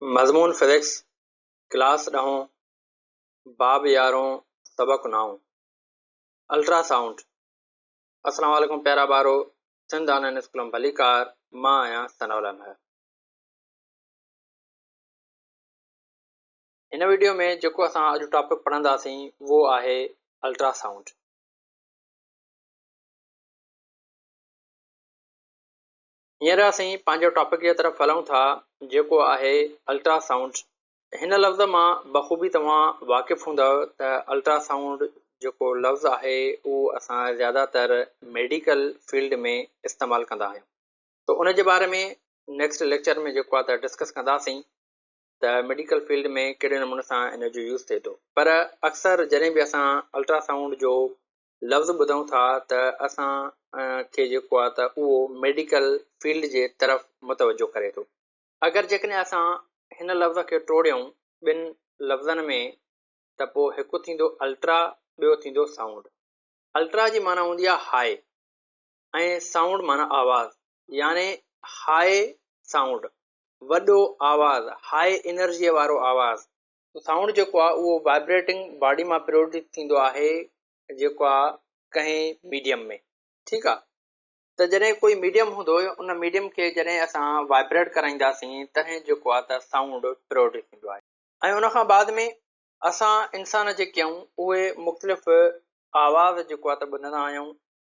मज़मून physics class ॾहों बाब 11 सबक 9 अल्ट्रासाउंड। अस्सलाम वालेकुम प्यारा ॿारो, सिंध ऑनलाइन स्कूल में भलीकार। मां आहियां सनाउल अहमद। हिन वीडियो में जेको असां अॼु टॉपिक पढ़ंदासीं उहो आहे अल्ट्रासाउंड। हींअर असीं पंहिंजो टॉपिक जे तरफ़ हलूं था जेको आहे अल्ट्रासाउंड। हिन लफ़्ज़ मां बख़ूबी तव्हां वाक़िफ़ हूंदव त अल्ट्रासाउंड जेको लफ़्ज़ आहे उहो असां ज़्यादातर मेडिकल फील्ड में इस्तेमालु कंदा आहियूं। त उन जे बारे में नेक्स्ट लेक्चर में जेको आहे त डिस्कस कंदासीं त मेडिकल फील्ड में कहिड़े नमूने सां इन जो यूज़ थिए थो। पर अक्सर जॾहिं बि असां अल्ट्रासाउंड जो लफ़्ज़ ॿुधूं था त असां खे जेको आहे त उहो मेडिकल फील्ड जे तरफ़ मुतवजो करे थो। अगरि जेकॾहिं असां हिन लफ़्ज़ खे टोड़ियूं ॿिनि लफ़्ज़नि में त पोइ हिकु थींदो अल्ट्रा, ॿियो थींदो साउंड। अल्ट्रा जी माना हूंदी आहे हाई ऐं साउंड माना आवाज़, यानी हाई साउंड, वॾो आवाज़, हाई एनर्जीअ वारो आवाज़। साउंड जेको आहे उहो वाइब्रेटिंग बॉडी मां प्रोड्यूस थींदो आहे जेको आहे कंहिं मीडियम में। ठीकु आहे, त जॾहिं कोई मीडियम हूंदो उन मीडियम खे जॾहिं असां वाइब्रेट कराईंदासीं तॾहिं जेको आहे त साउंड प्रोड्यूस थींदो आहे। ऐं उन खां बाद में असां इंसान जेके आहियूं उहे मुख़्तलिफ़ आवाज़ जेको आहे त ॿुधंदा आहियूं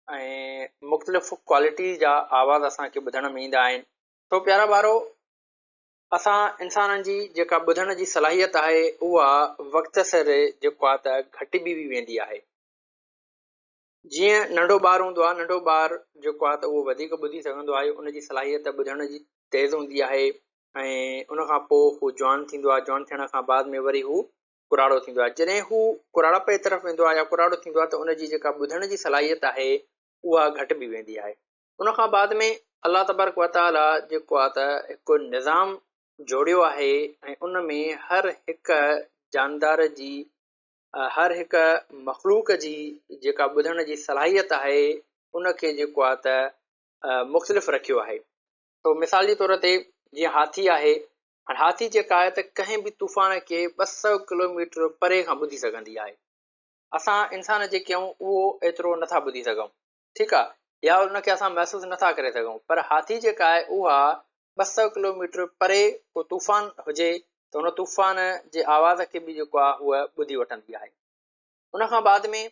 ऐं मुख़्तलिफ़ क्वालिटी जा आवाज़ असांखे ॿुधण में ईंदा आहिनि। तो प्यारा ॿारो, असां इंसाननि जी जेका ॿुधण जी सलाहियत आहे उहा वक़्त सिर जेको आहे त घटिजी बि वेंदी आहे। जीअं नंढो ॿारु हूंदो आहे, नंढो ॿारु जेको आहे त उहो वधीक ॿुधी सघंदो आहे, उनजी सलाहियत ॿुधण जी तेज़ हूंदी आहे ऐं उन खां पोइ हू जवान थींदो आहे। जवान थियण खां बाद में वरी हू कुराड़ो थींदो आहे। जॾहिं हू कुराड़प जे तरफ़ वेंदो आहे या कुराड़ो थींदो आहे त उनजी जेका ॿुधण जी सलाहियत आहे उहा घटिजी वेंदी आहे। उन खां बाद में अलाह तबारक व तआला जेको आहे त हिकु निज़ाम जोड़ियो आहे ऐं उन में हर हिकु जानदार जी, हर हिकु मख़लूक जी जेका ॿुधण जी सलाहियत आहे उनखे जेको आहे त मुख़्तलिफ़ रखियो आहे। तो मिसाल जे तौर ते जीअं हाथी आहे, हाथी जेका आहे त कंहिं बि तूफ़ान खे 200 किलोमीटर परे खां ॿुधी सघंदी आहे। असां इंसान जेके आहियूं उहो एतिरो नथा ॿुधी सघूं, ठीकु आहे, या उनखे असां महसूसु नथा करे सघूं। पर हाथी जेका आहे उहा 200 किलोमीटर परे को तूफ़ान हुजे त उन तूफ़ान जे आवाज़ खे बि जेको आहे उहा ॿुधी वठंदी आहे। उन खां बाद में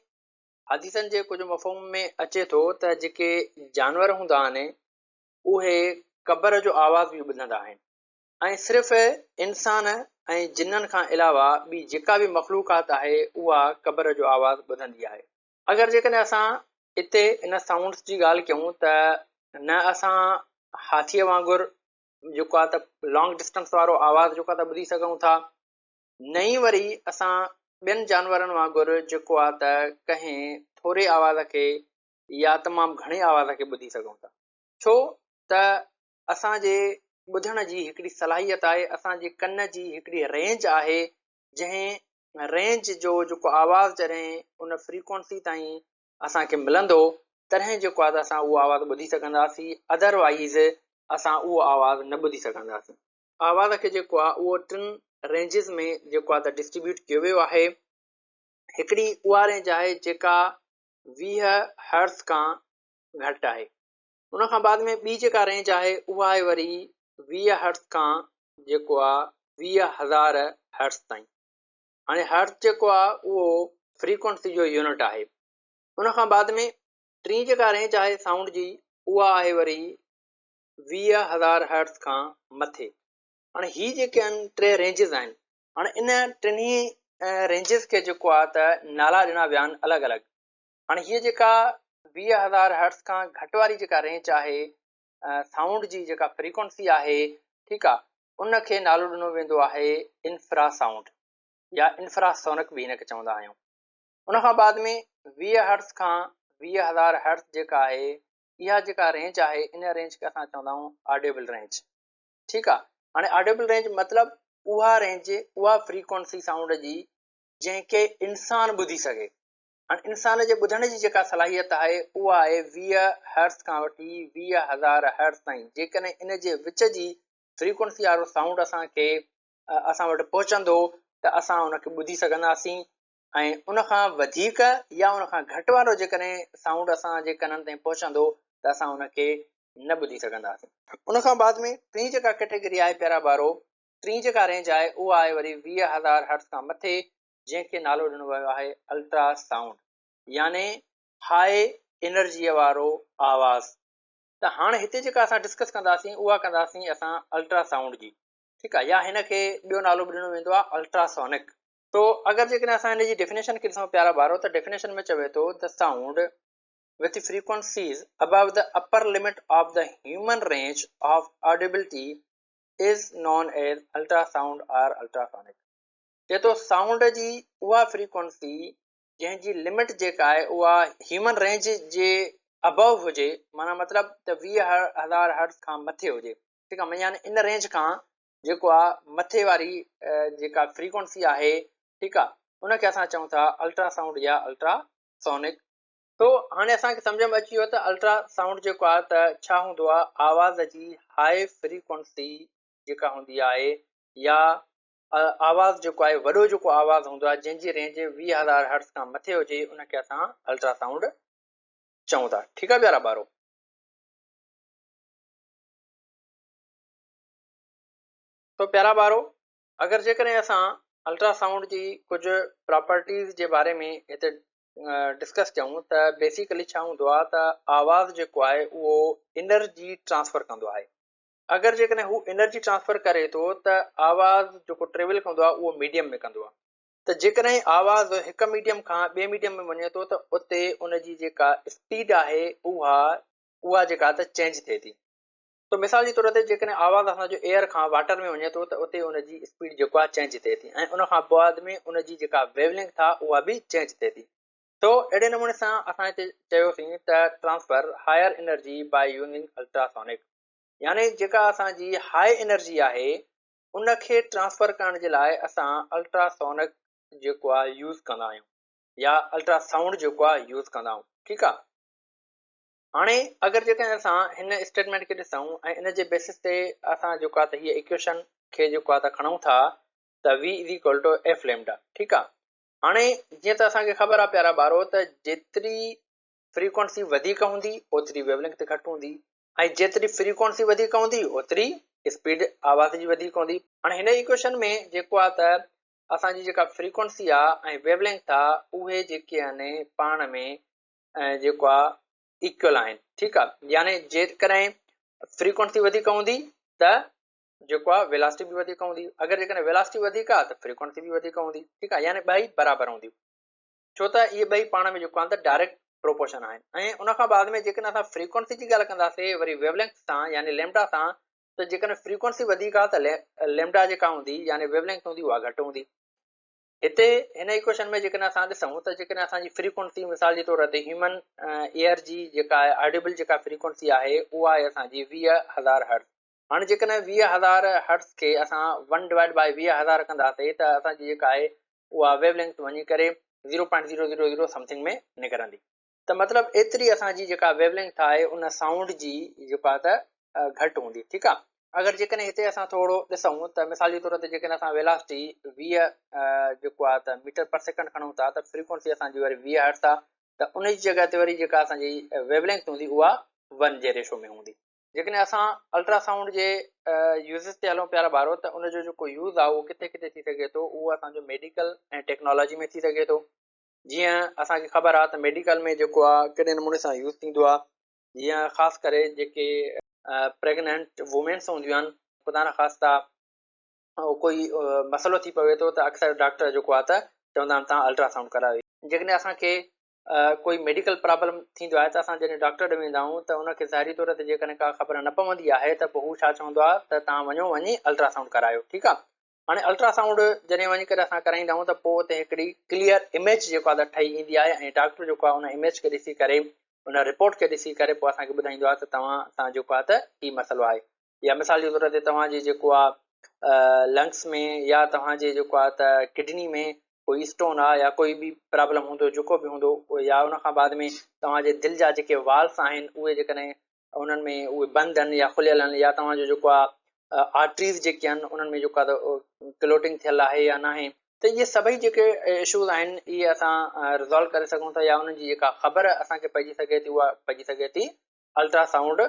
हदीसनि जे कुझु मफ़हूम में अचे थो त जेके जानवर हूंदा आहिनि उहे क़बर जो आवाज़ बि ॿुधंदा आहिनि ऐं सिर्फ़ु इंसान ऐं जिन्ननि खां अलावा ॿी जेका बि मख़लूक़ात आहे उहा क़बर जो आवाज़ ॿुधंदी आहे। अगरि जेकॾहिं असां हिते इन साउंड्स जी ॻाल्हि कयूं त न असां हाथीअ वांगुरु जेको आहे त लॉन्ग डिस्टेंस वारो आवाज़ जेको आहे त ॿुधी सघूं था, न ई वरी असां ॿियनि जानवरनि वांगुरु जेको आहे त कंहिं थोरे आवाज़ खे या तमामु घणे आवाज़ खे ॿुधी सघूं था। छो त असांजे ॿुधण जी हिकिड़ी सलाहियत आहे, असांजे कन जी हिकिड़ी रेंज आहे, जंहिं रेंज जो जेको आवाज़ु जॾहिं उन फ्रीक्वेंसी ताईं असांखे मिलंदो तॾहिं जेको आहे त असां उहो आवाज़ु ॿुधी सघंदासीं, अदरवाइज़ असां उहो आवाज़ु न ॿुधी सघंदासीं। आवाज़ खे जेको आहे उहो 3 रेंजिस में जेको आहे त डिस्ट्रीब्यूट कयो वियो आहे। हिकिड़ी उहा रेंज आहे जेका 20 हर्ट्ज़ खां घटि आहे। उन खां बाद में ॿी जेका रेंज आहे उहा आहे वरी 20 हर्ट्ज़ खां जेको आहे 20,000 हर्ट्ज़ ताईं। हाणे हर्ट्ज़ जेको आहे उहो फ्रीक्वेंसी जो यूनिट आहे। उन खां बाद में टी जेका रेंज आहे साउंड जी उहा आहे वरी 20,000 हर्ट्ज़ खां मथे। हाणे हीअ जेके आहिनि 3 रेंजिस आहिनि। हाणे इन टिनी रेंजिस खे जेको आहे त नाला ॾिना विया आहिनि अलॻि अलॻि। हाणे हीअ जेका 20,000 हर्ट्ज़ खां घटि वारी जेका रेंज आहे साउंड जी जेका फ्रीक्वेंसी आहे, ठीकु आहे, उनखे नालो ॾिनो वेंदो आहे इंफ्रासाउंड या इंफ्रासोनिक बि हिनखे चवंदा आहियूं। उन खां बाद में 20 हर्ट्ज़ खां 20,000 हर्ट्ज़ जेका आहे इहा जेका रेंज आहे इन रेंज खे असां चवंदा आहियूं ऑडिबल रेंज। ठीकु आहे, हाणे ऑडिबल रेंज मतिलबु उहा रेंज, उहा फ्रीक्वेंसी साउंड जी जंहिंखे इंसान ॿुधी सघे। हाणे इंसान जे ॿुधण जी जेका सलाहियत आहे उहा आहे 20 हर्ट्ज़ खां वठी 20,000 हर्ट्ज़ ताईं। जेकॾहिं इन जे विच जी फ्रीक्वेंसी वारो साउंड असांखे असां वटि पहुचंदो त असां उनखे ॿुधी सघंदासीं ऐं उनखां वधीक या उनखां घटि वारो जेकॾहिं साउंड असांजे कननि ताईं पहुचंदो त असां उनखे न ॿुधी सघंदासीं। उनखां बाद में टीं जेका कैटेगरी आहे प्यारा ॿारो, टीं जेका रेंज आहे उहा आहे वरी 20,000 हर्ट्ज़ खां मथे, जंहिंखे नालो ॾिनो वियो आहे अल्ट्रासाउंड, याने हाई एनर्जीअ वारो आवाज़। त हाणे हिते जेका असां डिस्कस कंदासीं उहा कंदासीं असां अल्ट्रासाउंड जी, ठीकु आहे, या हिनखे ॿियो नालो बि ॾिनो वेंदो आहे अल्ट्रासोनिक। तो अगरि जेकॾहिं असां हिन जी डेफिनेशन खे ॾिसूं प्यारा ॿारो, त डेफिनेशन में चवे थो the sound with frequencies above the upper limit of the human range of audibility is known as ultrasound or ultrasonic। चए थो साउंड जी उहा फ्रीक्वेंसी जंहिंजी लिमिट जेका आहे उहा ह्यूमन रेंज जे अबव हुजे, माना मतिलबु त 20,000 हर्ट्ज़ खां मथे हुजे, ठीकु आहे, यानी इन रेंज खां जेको आहे मथे वारी जेका फ्रीक्वेंसी आहे, ठीकु आहे, उनखे असां चऊं था अल्ट्रासाउंड या अल्ट्रासोनिक। तो हाणे असांखे सम्झ में अची वियो त अल्ट्रासाउंड जेको आहे त छा हूंदो आहे, आवाज़ जी हाई फ्रीक्वेंसी जेका हूंदी आहे या आवाज़ जेको आहे वॾो जेको आवाज़ हूंदो आहे जंहिंजी रेंज 20,000 हर्ट्ज़ खां मथे हुजे, उनखे असां अल्ट्रासाउंड चऊं था। ठीकु आहे प्यारा ॿारो। तो प्यारा ॿारो, अगरि जेकॾहिं असां अल्ट्रासाउंड जी कुझु प्रॉपर्टीज़ जे बारे में हिते डिस्कस कयूं त बेसिकली छा हूंदो आहे त आवाज़ जेको आहे उहो एनर्जी ट्रांसफर कंदो आहे। अगरि जेकॾहिं हू एनर्जी ट्रांसफर करे थो त आवाज़ जेको ट्रेवल कंदो आहे उहो मीडियम में कंदो आहे। त जेकॾहिं आवाज़ हिकु मीडियम खां ॿिए मीडियम में वञे थो त उते उनजी जेका स्पीड आहे उहा जेका त चेंज थिए थी। तो मिसाल जे तौर ते जेकॾहिं आवाज़ असांजो एयर खां वाटर में वञे थो त उते उनजी स्पीड जेको आहे चेंज थिए थी, ऐं उनखां बाद में उनजी जेका वेवलेंथ आहे उहा बि चेंज थिए थी। तो अहिड़े नमूने सां असां हिते चयोसीं त transfer higher energy by using ultrasonic, यानी जेका असांजी हाई एनर्जी आहे उनखे ट्रांसफर करण जे लाइ असां अल्ट्रासोनिक जेको आहे यूज़ कंदा आहियूं या अल्ट्रासाउंड जेको आहे यूज़ कंदा आहियूं। ठीकु आहे। हाणे अगरि जेकॾहिं असां हिन स्टेटमेंट खे ॾिसूं ऐं इन जे बेसिस ते असां जेको आहे त हीअ इक्वेशन खे जेको आहे त खणूं था त V is equal to F lambda. ठीकु आहे। हाणे जीअं त असांखे ख़बर आहे प्यारा ॿारो त जेतिरी फ्रीक्वेंसी वधीक हूंदी ओतिरी वेवलेंथ घटि हूंदी, ऐं जेतिरी फ्रीक्वेंसी वधीक हूंदी ओतिरी स्पीड आवाज़ जी वधीक हूंदी। हाणे हिन इक्वेशन में जेको आहे त असांजी जेका फ्रीक्वेंसी आहे ऐं वेवलेंथ आहे उहे जेके आहिनि पाण में जेको आहे इक्वल आहिनि। ठीकु आहे। यानी जेकॾहिं फ्रीक्वेंसी वधीक हूंदी त जेको आहे वेलासिटी बि वधीक हूंदी, अगरि जेकॾहिं वेलासिटी वधीक आहे त फ्रीक्वेंसी बि वधीक हूंदी। ठीकु आहे। यानी ॿई बराबरि हूंदियूं, छो त इहे ॿई पाण में जेको आहे त डायरेक्ट प्रोपोर्शन आहिनि। ऐं उनखां बाद में जेकॾहिं असां फ्रीक्वेंसी जी ॻाल्हि कंदासीं वरी वेवलेंथ सां यानी लैम्डा सां, त जेकॾहिं फ्रीक्वेंसी वधीक आहे त लैम्डा जेका हूंदी यानी वेवलेंथ हूंदी उहा घटि हूंदी। हिते हिन इक्वेशन में जेकॾहिं असां ॾिसूं त जेकॾहिं असांजी फ्रीक्वेंसी मिसाल जे तौर ते ह्यूमन एयर जी जेका आहे ऑडिबल जेका फ्रीक्वेंसी आहे उहा आहे असांजी 20,000 हर्ट्ज़। हाणे जेकॾहिं 20,000 हर्ट्ज़ खे असां 1 डिवाइड बाय 20,000 कंदासीं त असांजी जेका आहे उहा वेवलेंथ वञी करे 0.000 समथिंग में निकिरंदी। त मतिलबु एतिरी असांजी जेका वेवलेंथ आहे उन साउंड जी जेको आहे त घटि हूंदी। ठीकु आहे। अगरि जेकॾहिं हिते असां थोरो ॾिसूं त मिसाल जे तौर ते जेकॾहिं असां वेलासिटी 20 जेको आहे त मीटर पर सेकेंड खणूं था त फ्रीक्वेंसी असांजी वरी 20 हर्ट्ज़ आहे, त उन जी जॻह ते वरी जेका असांजी वेवलेंथ हूंदी उहा 1 जे रेशो में हूंदी। जेकॾहिं असां अल्ट्रासाउंड जे यूज़िस ते हलूं प्यारा ॿारो त उनजो जेको यूज़ आहे उहो किथे किथे थी सघे थो, उहो असांजो मेडिकल ऐं टेक्नोलॉजी में थी सघे थो। जीअं असांखे ख़बर आहे त मेडिकल में जेको आहे कहिड़े नमूने सां यूज़ थींदो आहे, जीअं ख़ासि करे जेके प्रेगनेंट वुमेन्स हूंदियूं आहिनि, ख़ुदा न ख़ास्ता कोई मसइलो थी पवे थो त अक्सर डॉक्टर जेको आहे त चवंदा आहिनि तव्हां अल्ट्रासाउंड करायो। जेकॾहिं असांखे कोई मेडिकल प्रॉब्लम थींदो आहे त असां जॾहिं डॉक्टर ॾे वेंदा आहियूं त उनखे ज़ाहिरी तौर ते जेकॾहिं का ख़बर न पवंदी आहे त पोइ हू छा चवंदो आहे त तव्हां वञी अल्ट्रासाउंड करायो। ठीकु आहे। हाणे अल्ट्रासाउंड जॾहिं वञी करे असां कराईंदा आहियूं त पोइ उते हिकिड़ी क्लियर इमेज जेको आहे त ठही ईंदी आहे, ऐं डॉक्टर जेको आहे उन इमेज खे ॾिसी करे उन रिपोर्ट खे ॾिसी करे पोइ असांखे ॿुधाईंदो आहे त तव्हां सां जेको आहे त हीउ मसइलो आहे, या मिसाल जे तौर ते तव्हांजी जेको आहे लंग्स में या तव्हांजे जेको आहे त किडनी में कोई स्टोन आहे या कोई बि प्रॉब्लम हूंदो जेको बि हूंदो, या उनखां बाद में तव्हांजे दिलि जा जेके वाल्स आहिनि उहे जेकॾहिं उन्हनि में उहे बंदि आहिनि या खुलियल आहिनि, या तव्हांजो जेको आहे आर्टरीज़ जेके आहिनि उन्हनि में जेको आहे क्लोटिंग थियल आहे या न आहे, त इहे सभई जेके इशूज़ आहिनि इहे असां रिज़ॉल्व करे सघूं था या उन्हनि जी जेका ख़बर असांखे पइजी सघे थी उहा पइजी सघे थी अल्ट्रासाउंड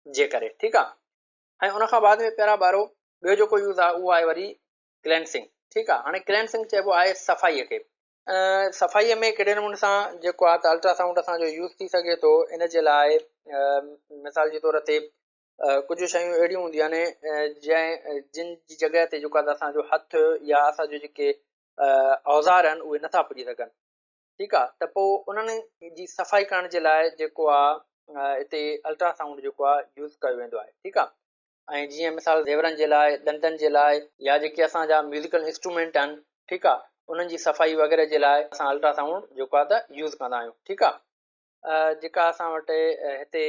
जे करे। ठीकु आहे। ऐं उनखां बाद में पहिरां ॿारो ॿियो जेको यूज़ आहे उहो आहे वरी क्लैंसिंग। ठीकु आहे। हाणे क्लैंसिंग चइबो आहे सफ़ाईअ खे। सफ़ाईअ में कहिड़े नमूने सां जेको आहे त अल्ट्रासाउंड असांजो यूज़ थी सघे थो, इन जे लाइ मिसाल जे तौर ते कुझु शयूं अहिड़ियूं हूंदियूं आहिनि जिन जी जॻह ते जेको आहे असांजो हथु या असांजो जेके औज़ार आहिनि उहे नथा पुॼी सघनि। ठीकु आहे। त पोइ उन्हनि जी सफ़ाई करण जे लाइ जेको आहे हिते अल्ट्रासाउंड जेको आहे यूज़ कयो वेंदो आहे। ठीकु आहे। ऐं जीअं मिसाल ज़ेवरनि जे लाइ, ॾंदनि जे लाइ या जेके असांजा म्यूज़िकल इंस्ट्रूमेंट आहिनि, ठीकु आहे, उन्हनि जी सफ़ाई वग़ैरह जे लाइ असां अल्ट्रासाउंड जेको आहे त यूज़ कंदा आहियूं। ठीकु आहे। जेका असां वटि हिते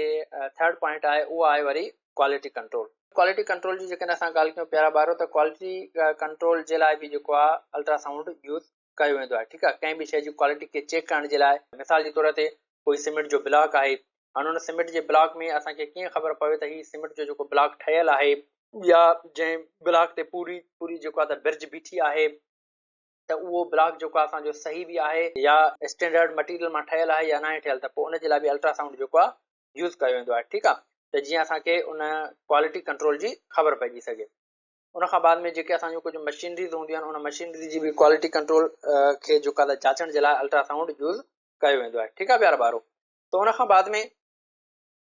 थर्ड पॉइंट आहे उहो आहे वरी क्वालिटी कंट्रोल। क्वालिटी कंट्रोल जी जेकॾहिं असां ॻाल्हि कयूं प्यारा ॿारो, त क्वालिटी कंट्रोल जे लाइ बि जेको आहे अल्ट्रासाउंड यूज़ कयो वेंदो आहे। ठीकु आहे। कंहिं बि शइ जी क्वालिटी खे चेक करण जे लाइ, मिसाल जे तौर ते कोई सीमेंट जो ब्लॉक आहे, हाणे हुन सीमेंट जे ब्लॉक में असांखे कीअं ख़बर पवे त हीउ सीमेंट जो जेको ब्लॉक ठहियलु आहे या जंहिं ब्लॉक ते पूरी पूरी जेको आहे त बिर्ज बीठी आहे, त उहो ब्लॉक जेको आहे असांजो सही बि आहे या स्टैंडर्ड मटीरियल मां ठहियलु आहे या न आहे ठहियलु, त पोइ उन जे लाइ बि अल्ट्रासाउंड जेको आहे यूज़ कयो वेंदो आहे। ठीकु आहे। त जीअं असांखे उन क्वालिटी कंट्रोल जी ख़बर पइजी सघे। उनखां बाद में जेके असांजूं कुझु मशीनरीज़ हूंदियूं आहिनि, उन मशीनरी जी बि क्वालिटी कंट्रोल खे जेको आहे जाचण जे लाइ अल्ट्रासाउंड यूज़ कयो वेंदो आहे। ठीकु आहे प्यारा ॿारो। त उनखां बाद में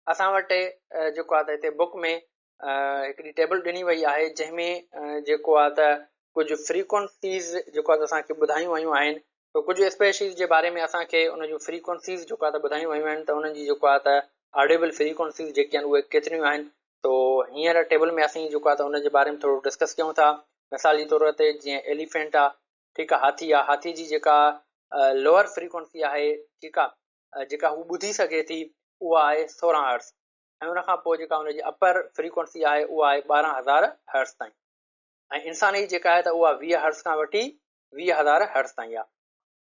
असां वटि जेको आहे त हिते बुक में हिकिड़ी टेबल ॾिनी वई आहे जंहिंमें जेको आहे त कुझु फ्रीक्वेंसीज़ जेको आहे त असांखे ॿुधायूं वयूं आहिनि। त कुझु स्पेशीज़ जे बारे में असांखे उन जूं फ्रीक्वेंसीज़ जेको आहे त ॿुधायूं वयूं आहिनि, त उन्हनि जी जेको आहे त ऑडिबल फ्रीक्वेंसीज़ जेके आहिनि उहे केतिरियूं आहिनि। तो हींअर टेबल में असीं जेको आहे त उन जे बारे में थोरो डिस्कस कयूं था। मिसाल जे तौर ते जीअं एलिफेंट आहे, ठीकु आहे, हाथी आहे, हाथी जी जेका लोअर फ्रीक्वेंसी आहे, ठीकु आहे, जेका हू ॿुधी सघे थी, उहा आहे 16 हर्ट्ज़। ऐं उनखां पोइ जेका हुनजी अपर फ्रीक्वेंसी आहे उहा आहे 12,000 हर्ट्ज़ ताईं। ऐं इंसान जी जेका आहे त उहा 20 हर्ट्ज़ खां वठी 20,000 हर्ट्ज़ ताईं आहे।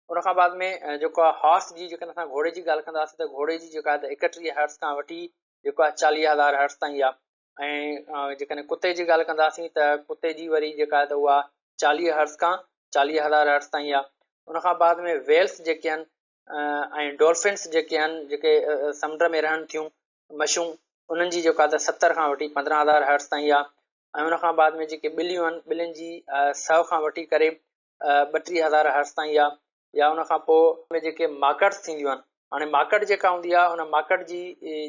उनखां बाद में जेको आहे हॉर्स जी, जेकॾहिं असां घोड़े जी ॻाल्हि कंदासीं त घोड़े जी जेका आहे त 31 हर्ट्ज़ खां वठी जेको आहे 40,000 हर्ट्ज़ ताईं आहे। ऐं जेकॾहिं कुते जी ॻाल्हि कंदासीं त कुते जी वरी जेका आहे त उहा 40 हर्ट्ज़ खां 40,000 हर्ट्ज़ ताईं आहे। उनखां बाद में वेल्स जेके आहिनि ऐं डॉल्फिन्स जेके आहिनि, जेके समुंड में रहनि थियूं मछियूं, उन्हनि जी जेका आहे त 70 खां वठी 15,000 हर्ट्ज़ ताईं आहे। ऐं उनखां बाद में जेके ॿिलियूं आहिनि, ॿिलियुनि जी 100 खां वठी करे 32,000 हर्ट्ज़ ताईं आहे। या उनखां पोइ जेके माकड़्स थींदियूं आहिनि, हाणे माकड़ जेका हूंदी आहे उन माकड़ जी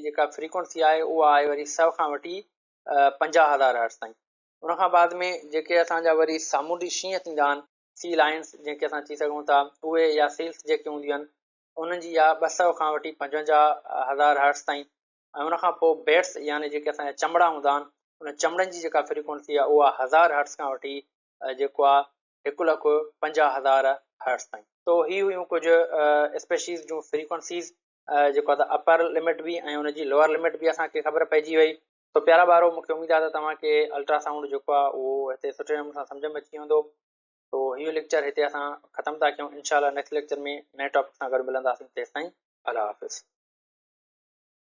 जेका फ्रीक्वेंसी आहे उहा आहे वरी 100 खां वठी 50,000 हर्ट्ज़ ताईं। उनखां बाद में जेके असांजा वरी सामूंडी शींहं थींदा आहिनि, सी लाइन्स जंहिंखे असां चई सघूं था, उहे या सील्स जेके हूंदियूं आहिनि उन्हनि जी आहे 200 खां वठी 55,000 हर्ट्ज़ ताईं। ऐं उनखां पोइ बेट्स यानी जेके असांजा चमड़ा हूंदा आहिनि, उन चमड़नि जी जेका फ्रीक्वेंसी आहे उहा 1000 हर्ट्ज़ खां वठी जेको आहे 1,50,000 हर्ट्ज़ ताईं। तो ही हुयूं कुझु स्पेशीज़ जूं फ्रीक्वेंसीज़, जेको आहे त अपर लिमिट बि ऐं उनजी लोअर लिमिट बि असांखे ख़बर पइजी वई। तो प्यारा ॿारो, मूंखे उमेदु आहे त तव्हांखे अल्ट्रासाउंड जेको आहे उहो हिते सुठे नमूने सां सम्झ में अची वेंदो। तो इहो लेक्चर हिते असां ख़तमु था कयूं। इनशाला नेक्स्ट लेक्चर में नए टॉपिक सां गॾु मिलंदासीं। तेसिताईं अल्लाह हाफ़िज़।